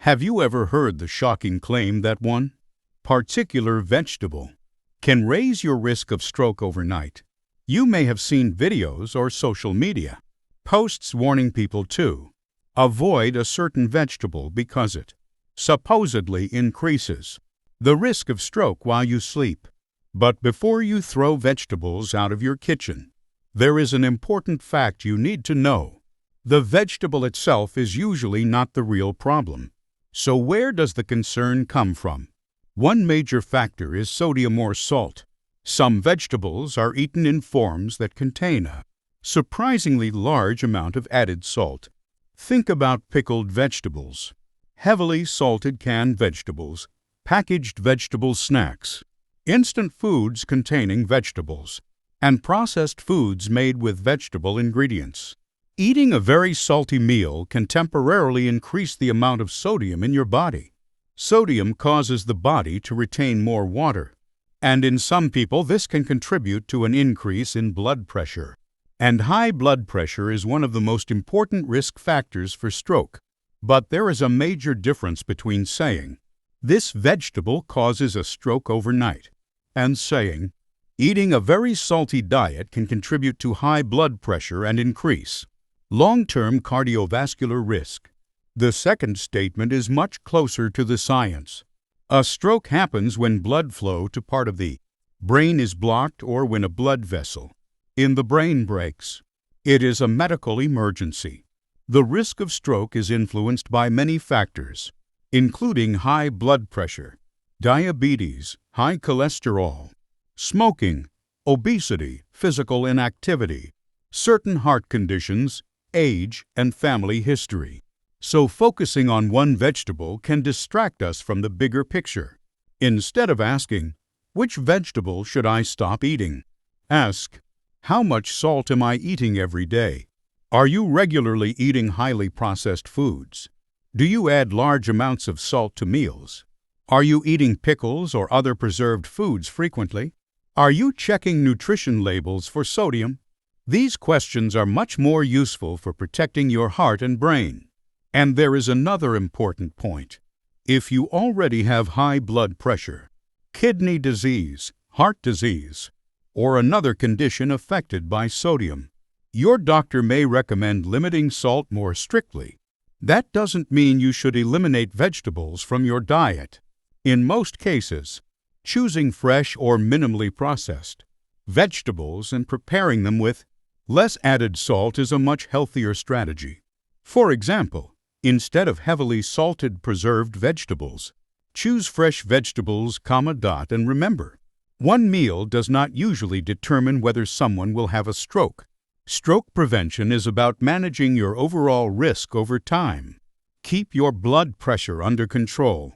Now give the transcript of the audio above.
Have you ever heard the shocking claim that one particular vegetable can raise your risk of stroke overnight? You may have seen videos or social media posts warning people to avoid a certain vegetable because it supposedly increases the risk of stroke while you sleep. But before you throw vegetables out of your kitchen, there is an important fact you need to know. The vegetable itself is usually not the real problem. So where does the concern come from? One major factor is sodium or salt. Some vegetables are eaten in forms that contain a surprisingly large amount of added salt. Think about pickled vegetables, heavily salted canned vegetables, packaged vegetable snacks, instant foods containing vegetables, and processed foods made with vegetable ingredients. Eating a very salty meal can temporarily increase the amount of sodium in your body. Sodium causes the body to retain more water, and in some people this can contribute to an increase in blood pressure. And high blood pressure is one of the most important risk factors for stroke. But there is a major difference between saying, "This vegetable causes a stroke overnight," and saying, "Eating a very salty diet can contribute to high blood pressure and increase long-term cardiovascular risk." The second statement is much closer to the science. A stroke happens when blood flow to part of the brain is blocked or when a blood vessel in the brain breaks. It is a medical emergency. The risk of stroke is influenced by many factors, including high blood pressure, diabetes, high cholesterol, smoking, obesity, physical inactivity, certain heart conditions, age, and family history. So focusing on one vegetable can distract us from the bigger picture. Instead of asking, "Which vegetable should I stop eating?" ask, "How much salt am I eating every day?" Are you regularly eating highly processed foods? Do you add large amounts of salt to meals? Are you eating pickles or other preserved foods frequently? Are you checking nutrition labels for sodium? These questions are much more useful for protecting your heart and brain. And there is another important point. If you already have high blood pressure, kidney disease, heart disease, or another condition affected by sodium, your doctor may recommend limiting salt more strictly. That doesn't mean you should eliminate vegetables from your diet. In most cases, choosing fresh or minimally processed vegetables and preparing them with less added salt is a much healthier strategy. For example, instead of heavily salted preserved vegetables, choose fresh vegetables, and remember, one meal does not usually determine whether someone will have a stroke. Stroke prevention is about managing your overall risk over time. Keep your blood pressure under control.